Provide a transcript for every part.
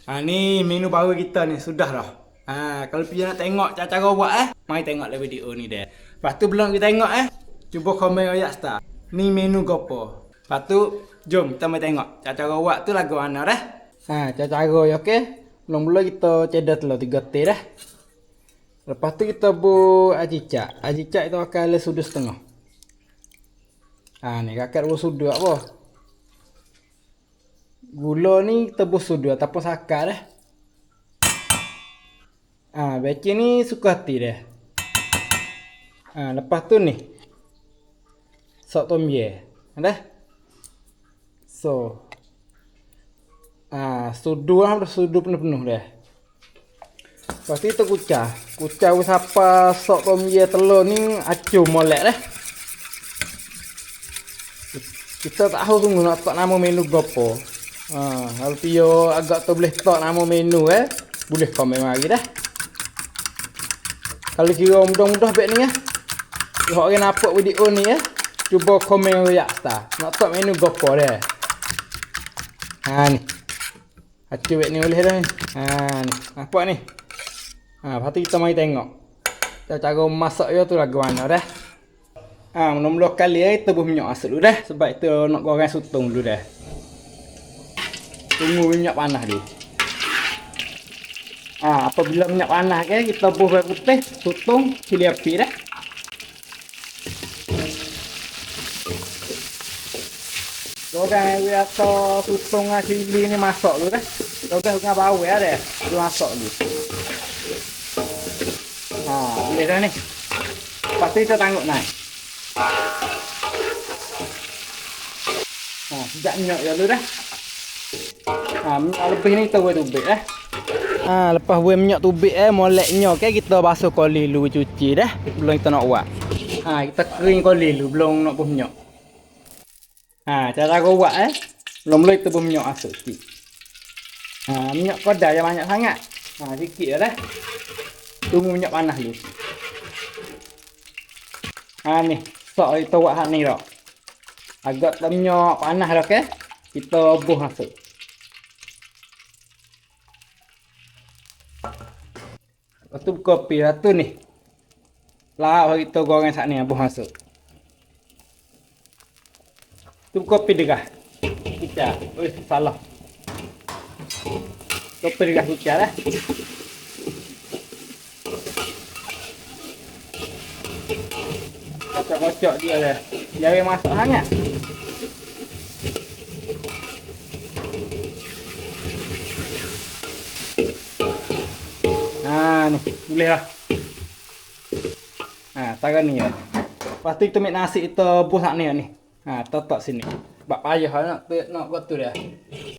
Ni menu baru kita ni sudah dah. Kalau pian nak tengok cara buat mari tengoklah video ni dia. Lepas tu belum kita tengok cuba komen royak star. Ni menu gapo. Lepas tu jom kita mari tengok cara buat tu lagu mana dah. Cara ya okey. Mula-mula kita cedar telur 3 teh dah. Lepas tu kita buat acicak. Acicak itu akan le sudu setengah. Ni kakak buat sudu apa? Gula ni kita buat sudu ataupun sakar dah. Becin ni suka hati dah. Lepas tu ni sok tom ye. Dah. So. Sudu lah, sudu penuh-penuh dah. Lepas tu kita kucah. Kucah wis apa sok tom ye telur ni acu molek dah. Kita tak tahu sungguh nak tak nama menu gapo. Kalau pio agak tu boleh tak nama menu boleh komen lagi dah. Kalau kira mudah-mudah baik ni Kalau orang nampak video ni cuba komen royak star. Nak tak menu gapo dia. Ni. Acu baik ni boleh dah ni. Ni. Nampak ni. Lepas tu kita mari tengok. Cara masak dia tu lagu mana dah. Mula-mula kali kita buh minyak masuk dulu dah. Sebab kita nak goreng sotong dulu dah. Tunggu minyak panas dia. Apabila minyak panas kita buh bawang putih, sotong, cili api dah. Goreng biasa sotong dengan cili ni masak dulu dah. Goreng dengan bawang dah. Dia masak dulu. Boleh dah ni. Lepas tu kita tanggup naik. Sejak minyak dulu dah. Minyak lebih ni kita buat tubik dah. Lepas buat minyak tubik moleknya kita basuh koli dulu cuci dah. Belum kita nak buat. Kita kering koli dulu belum nak buat minyak. Cara kau buat belum kita buat minyak masuk sikit. Minyak kodar yang banyak sangat. Sikit dah. Tunggu minyak panas dulu. Ni sok kita buat hak ni dah. Agak minyak panas dah kita buh masuk. Lepas tu kopi lah tu ni. Lah kita goreng sat ni buh masuk. Tu kopi degah. Kita. Salah. Kopi degah kita lah. Kocok dia dah. Jangan masuk sangat. Ni boleh lah. Taruh ni ya. Lepas tu kita ambil nasi kita buh sak ni. Totok sini. Sebab payah nak buat tu dah.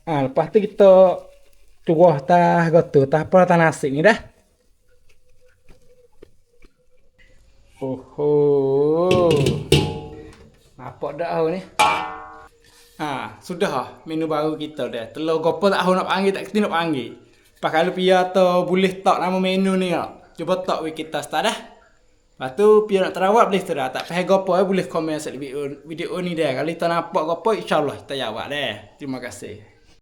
Lepas tu kita curah tah gotu, tah apa tah nasi ni dah. Nampak dah ni. Sudah menu baru kita dah. Telur gapo tak tahu nak panggil tak kena nak panggil. Lepas kalau pia atau boleh tak nama menu ni cuba tak kita start dah. Lepas tu pia nak terawat boleh dah. Tak faham gapo boleh komen dekat video ni dah. Kalau kita nampak gapo insya-Allah kita jawab dah. Terima kasih.